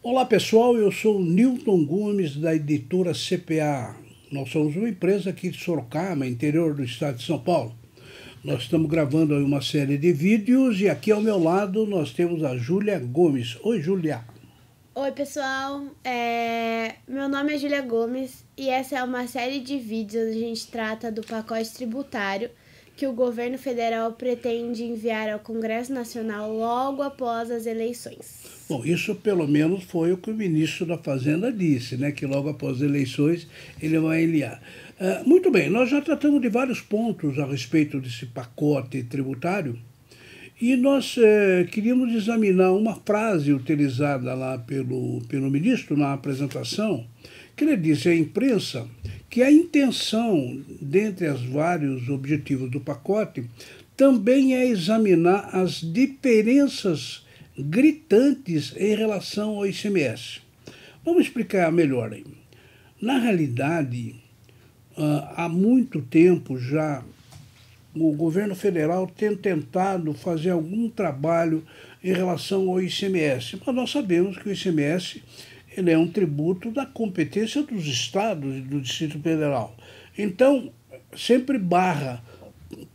Olá pessoal, eu sou o Newton Gomes da editora CPA. Nós somos uma empresa aqui de Sorocaba, interior do estado de São Paulo. Nós estamos gravando aí uma série de vídeos e aqui ao meu lado nós temos a Júlia Gomes. Oi, Júlia. Oi pessoal, meu nome é Júlia Gomes e essa é uma série de vídeos onde a gente trata do pacote tributário que o governo federal pretende enviar ao Congresso Nacional logo após as eleições. Bom, isso pelo menos foi o que o ministro da Fazenda disse, né? Que logo após as eleições ele vai enviar. Muito bem, nós já tratamos de vários pontos a respeito desse pacote tributário. E nós queríamos examinar uma frase utilizada lá pelo ministro na apresentação, que ele disse à imprensa que a intenção, dentre os vários objetivos do pacote, também é examinar as diferenças gritantes em relação ao ICMS. Vamos explicar melhor aí. Na realidade, há muito tempo já, o governo federal tem tentado fazer algum trabalho em relação ao ICMS, mas nós sabemos que o ICMS ele é um tributo da competência dos estados e do Distrito Federal. Então, sempre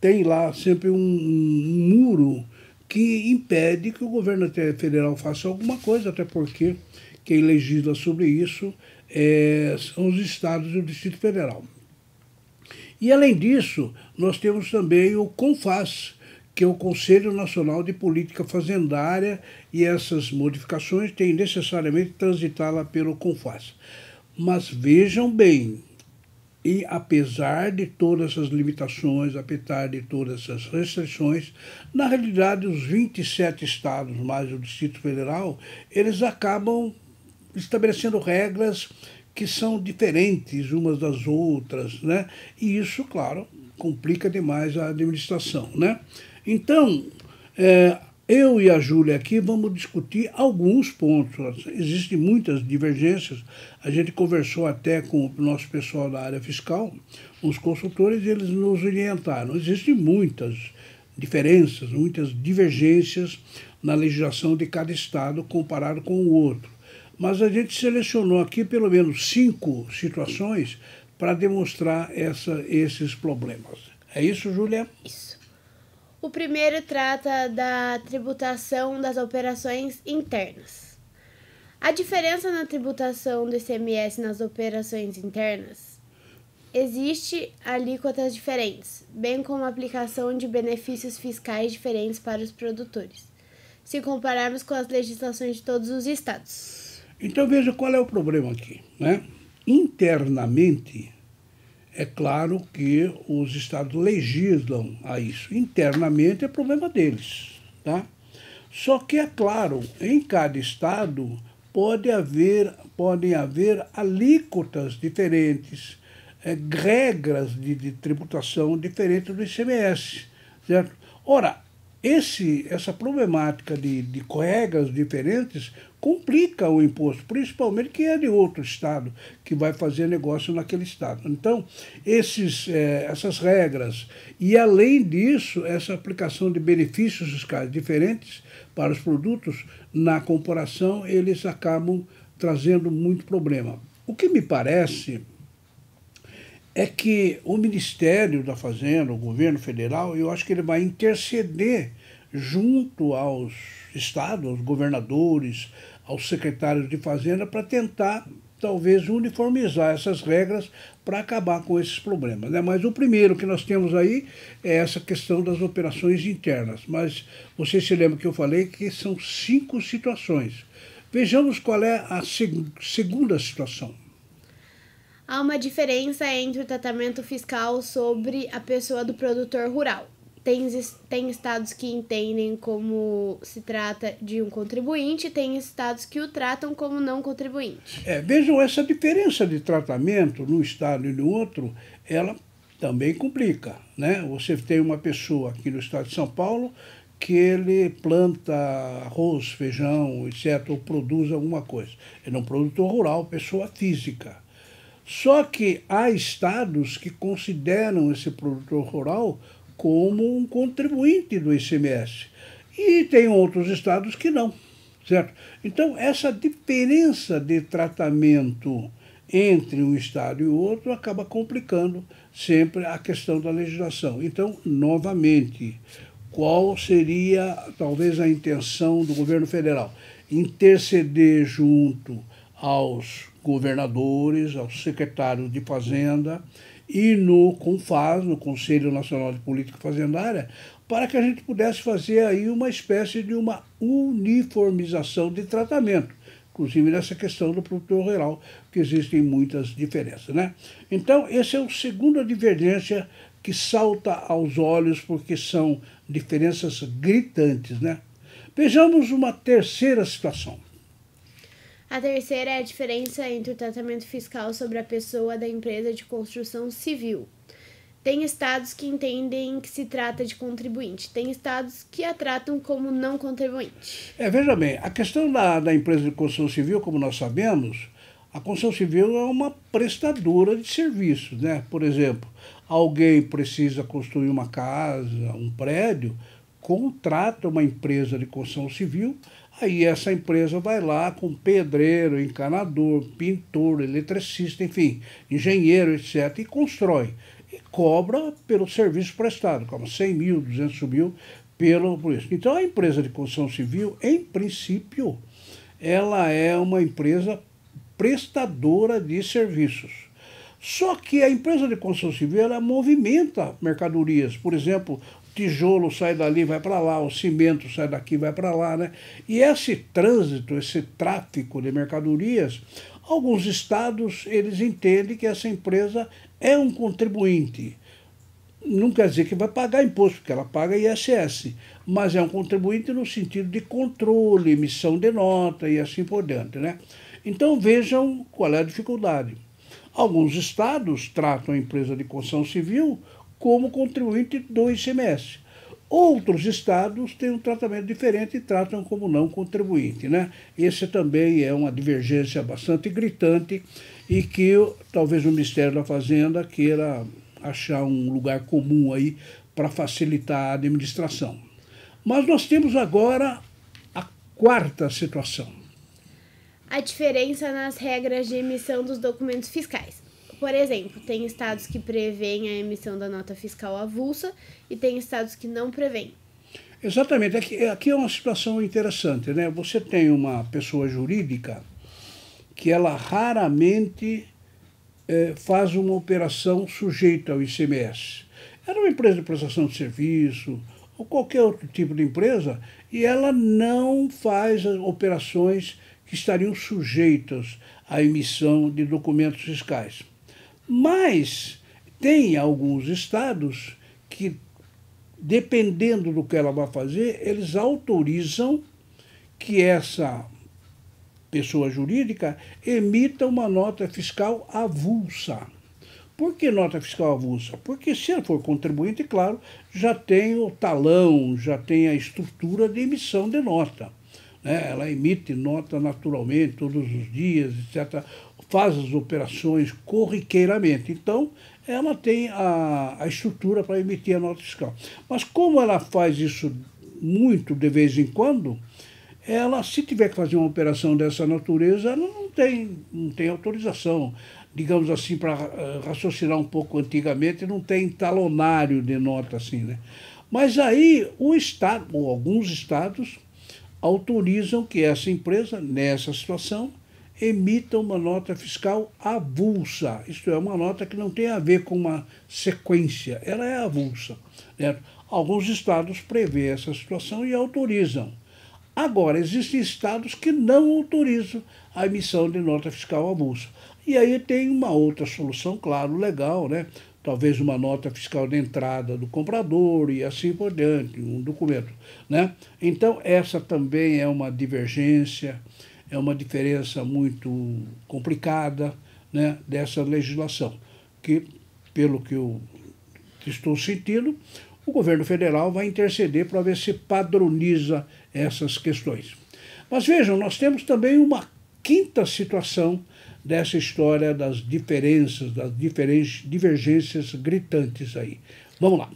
tem lá sempre um muro que impede que o governo federal faça alguma coisa, até porque quem legisla sobre isso são os estados e o Distrito Federal. E, além disso, nós temos também o CONFAZ, que é o Conselho Nacional de Política Fazendária, e essas modificações têm necessariamente que transitar lá pelo CONFAZ. Mas vejam bem, e apesar de todas essas limitações, apesar de todas essas restrições, na realidade os 27 estados mais o Distrito Federal, eles acabam estabelecendo regras que são diferentes umas das outras, né? E isso, claro, complica demais a administração, né? Então, eu e a Júlia aqui vamos discutir alguns pontos. Existem muitas divergências. A gente conversou até com o nosso pessoal da área fiscal, os consultores, e eles nos orientaram. Existem muitas diferenças, muitas divergências na legislação de cada estado comparado com o outro. Mas a gente selecionou aqui pelo menos 5 situações para demonstrar esses problemas. É isso, Júlia? Isso. O primeiro trata da tributação das operações internas. A diferença na tributação do ICMS nas operações internas existe alíquotas diferentes, bem como a aplicação de benefícios fiscais diferentes para os produtores, se compararmos com as legislações de todos os estados. Então veja qual é o problema aqui, né? Internamente, é claro que os estados legislam a isso. Internamente é problema deles, tá? Só que é claro, em cada estado podem haver alíquotas diferentes, regras de tributação diferentes do ICMS, certo? Ora, essa problemática de regras diferentes complica o imposto, principalmente quem é de outro estado, que vai fazer negócio naquele estado. Então, essas regras, e além disso, essa aplicação de benefícios fiscais diferentes para os produtos, na comparação, eles acabam trazendo muito problema. O que me parece é que o Ministério da Fazenda, o governo federal, eu acho que ele vai interceder junto aos estados, aos governadores, aos secretários de Fazenda, para tentar, talvez, uniformizar essas regras para acabar com esses problemas, né? Mas o primeiro que nós temos aí é essa questão das operações internas. Mas você se lembra que eu falei que são 5 situações. Vejamos qual é a segunda situação. Há uma diferença entre o tratamento fiscal sobre a pessoa do produtor rural. Tem estados que entendem como se trata de um contribuinte, e tem estados que o tratam como não contribuinte. Vejam, essa diferença de tratamento num estado e no outro, ela também complica, né? Você tem uma pessoa aqui no estado de São Paulo que ele planta arroz, feijão, etc., ou produz alguma coisa. Ele é um produtor rural, pessoa física. Só que há estados que consideram esse produtor rural como um contribuinte do ICMS. E tem outros estados que não. certo? Então, essa diferença de tratamento entre um Estado e o outro acaba complicando sempre a questão da legislação. Então, novamente, qual seria talvez a intenção do governo federal? Interceder junto aos governadores, aos secretários de Fazenda e no CONFAS, no Conselho Nacional de Política Fazendária, para que a gente pudesse fazer aí uma espécie de uma uniformização de tratamento, inclusive nessa questão do produtor rural, que existem muitas diferenças, né? Então, essa é a segunda divergência que salta aos olhos, porque são diferenças gritantes, né? Vejamos uma terceira situação. A terceira é a diferença entre o tratamento fiscal sobre a pessoa da empresa de construção civil. Tem estados que entendem que se trata de contribuinte, tem estados que a tratam como não contribuinte. Veja bem, a questão da empresa de construção civil, como nós sabemos, a construção civil é uma prestadora de serviços, né? Por exemplo, alguém precisa construir uma casa, um prédio, contrata uma empresa de construção civil, aí essa empresa vai lá com pedreiro, encanador, pintor, eletricista, enfim, engenheiro, etc., e constrói. E cobra pelo serviço prestado, cobra 100 mil, 200 mil por isso. Então, a empresa de construção civil, em princípio, ela é uma empresa prestadora de serviços. Só que a empresa de construção civil, ela movimenta mercadorias. Por exemplo, o tijolo sai dali, vai para lá, o cimento sai daqui, vai para lá, né? E esse trânsito, esse tráfico de mercadorias, alguns estados, eles entendem que essa empresa é um contribuinte. Não quer dizer que vai pagar imposto, porque ela paga ISS, mas é um contribuinte no sentido de controle, emissão de nota e assim por diante, né? Então vejam qual é a dificuldade. Alguns estados tratam a empresa de construção civil como contribuinte do ICMS. Outros estados têm um tratamento diferente e tratam como não contribuinte, né? Esse também é uma divergência bastante gritante e que talvez o Ministério da Fazenda queira achar um lugar comum aí para facilitar a administração. Mas nós temos agora a quarta situação. A diferença nas regras de emissão dos documentos fiscais. Por exemplo, tem estados que prevêem a emissão da nota fiscal avulsa e tem estados que não prevêem. Exatamente. Aqui é uma situação interessante, né? Você tem uma pessoa jurídica que ela raramente faz uma operação sujeita ao ICMS. Era uma empresa de prestação de serviço ou qualquer outro tipo de empresa e ela não faz operações que estariam sujeitas à emissão de documentos fiscais. Mas tem alguns estados que, dependendo do que ela vai fazer, eles autorizam que essa pessoa jurídica emita uma nota fiscal avulsa. Por que nota fiscal avulsa? Porque se ela for contribuinte, claro, já tem o talão, já tem a estrutura de emissão de nota. Ela emite nota naturalmente, todos os dias, etc., faz as operações corriqueiramente. Então, ela tem a estrutura para emitir a nota fiscal. Mas como ela faz isso muito de vez em quando, ela, se tiver que fazer uma operação dessa natureza, ela não tem autorização. Digamos assim, para raciocinar um pouco antigamente, não tem talonário de nota assim, né? Mas aí o Estado, ou alguns estados, autorizam que essa empresa, nessa situação, emita uma nota fiscal avulsa. Isto é, uma nota que não tem a ver com uma sequência, ela é avulsa, né? Alguns estados prevêem essa situação e autorizam. Agora, existem estados que não autorizam a emissão de nota fiscal avulsa. E aí tem uma outra solução, claro, legal, né? Talvez uma nota fiscal de entrada do comprador e assim por diante, um documento, né? Então, essa também é uma divergência, é uma diferença muito complicada, né, dessa legislação, que, pelo que eu estou sentindo, o governo federal vai interceder para ver se padroniza essas questões. Mas vejam, nós temos também uma quinta situação dessa história das diferenças, das divergências gritantes aí. Vamos lá.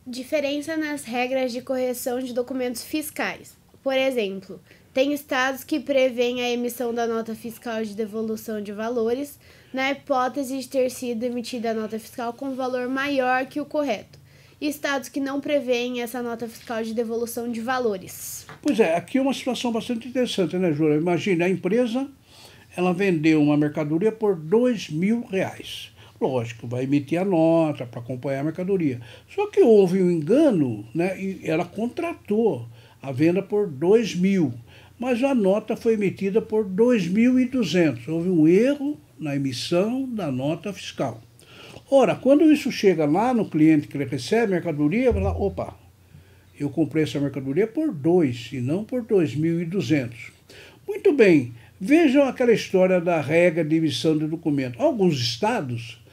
Diferença nas regras de correção de documentos fiscais. Por exemplo, tem estados que prevêem a emissão da nota fiscal de devolução de valores na hipótese de ter sido emitida a nota fiscal com valor maior que o correto, e estados que não prevêem essa nota fiscal de devolução de valores. Pois é, aqui é uma situação bastante interessante, né, Júlia? Imagina, a empresa, ela vendeu uma mercadoria por R$2.000. Lógico, vai emitir a nota para acompanhar a mercadoria. Só que houve um engano, né, e ela contratou a venda por R$2.000, mas a nota foi emitida por R$2.200. Houve um erro na emissão da nota fiscal. Ora, quando isso chega lá no cliente que ele recebe a mercadoria, vai lá, opa, eu comprei essa mercadoria por 2 e não por 2.200. Muito bem, vejam aquela história da regra de emissão de documento. Alguns estados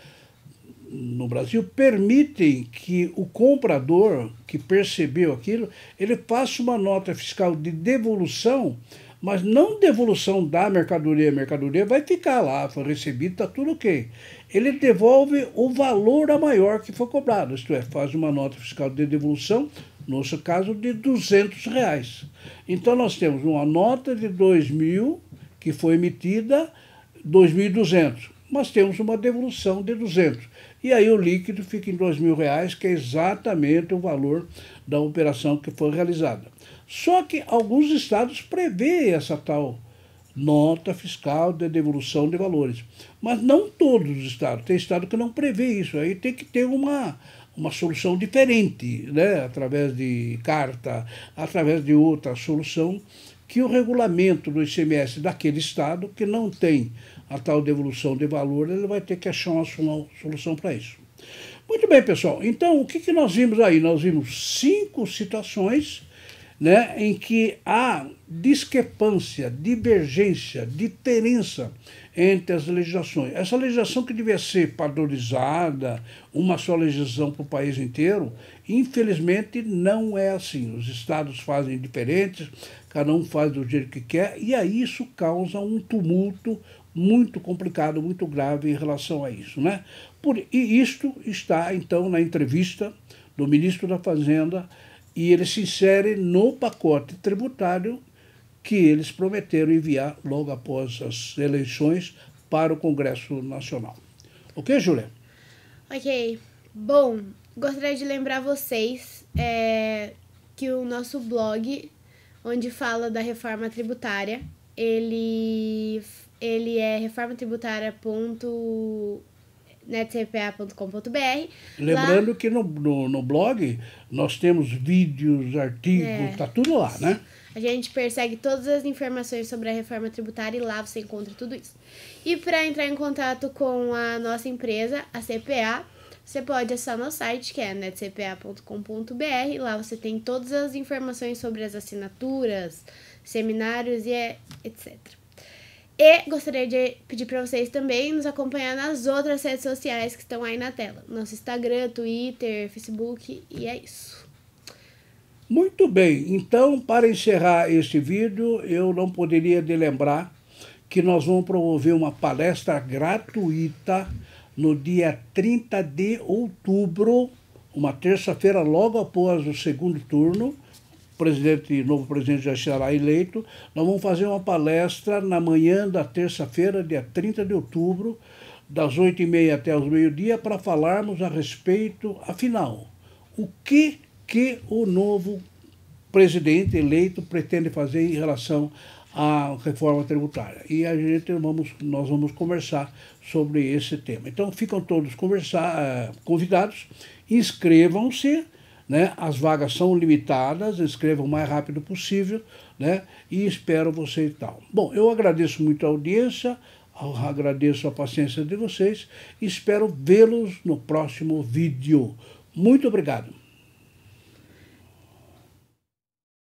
no Brasil permitem que o comprador que percebeu aquilo, ele faça uma nota fiscal de devolução, mas não devolução da mercadoria. A mercadoria vai ficar lá, foi recebida, está tudo ok. Ele devolve o valor a maior que foi cobrado, isto é, faz uma nota fiscal de devolução, no nosso caso, de R$200. Então, nós temos uma nota de 2.000, que foi emitida, 2.200, mas temos uma devolução de 200. E aí o líquido fica em R$2.000, que é exatamente o valor da operação que foi realizada. Só que alguns estados prevêem essa tal nota fiscal de devolução de valores. Mas não todos os estados. Tem estado que não prevê isso. Aí tem que ter uma solução diferente, né? Através de carta, através de outra solução, que o regulamento do ICMS daquele estado, que não tem a tal devolução de valor, ele vai ter que achar uma solução para isso. Muito bem, pessoal. Então, o que nós vimos aí? Nós vimos 5 situações, né, em que há discrepância, divergência, diferença entre as legislações. Essa legislação que devia ser padronizada, uma só legislação para o país inteiro, infelizmente não é assim. Os estados fazem diferentes, cada um faz do jeito que quer, e aí isso causa um tumulto muito complicado, muito grave em relação a isso, né? E isto está, então, na entrevista do ministro da Fazenda, e ele se insere no pacote tributário que eles prometeram enviar logo após as eleições para o Congresso Nacional. Ok, Júlia? Ok. Bom, gostaria de lembrar vocês que o nosso blog, onde fala da reforma tributária, ele é reformatributária.netcpa.com.br. Lembrando lá, que no blog nós temos vídeos, artigos, tá tudo lá, né? A gente persegue todas as informações sobre a reforma tributária e lá você encontra tudo isso. E para entrar em contato com a nossa empresa, a CPA, você pode acessar nosso site, que é netcpa.com.br. Lá você tem todas as informações sobre as assinaturas, seminários e etc. E gostaria de pedir para vocês também nos acompanhar nas outras redes sociais que estão aí na tela. Nosso Instagram, Twitter, Facebook, e é isso. Muito bem, então para encerrar este vídeo, eu não poderia de lembrar que nós vamos promover uma palestra gratuita no dia 30 de outubro, uma terça-feira logo após o segundo turno. O novo presidente já será eleito. Nós vamos fazer uma palestra na manhã da terça-feira, dia 30 de outubro, das 8h30 até os meio-dia, para falarmos a respeito, afinal, o que o novo presidente eleito pretende fazer em relação à reforma tributária. E nós vamos conversar sobre esse tema. Então, ficam todos convidados, inscrevam-se, né? As vagas são limitadas, inscrevam o mais rápido possível, né? E espero você e tal. Bom, eu agradeço muito a audiência, agradeço a paciência de vocês e espero vê-los no próximo vídeo. Muito obrigado.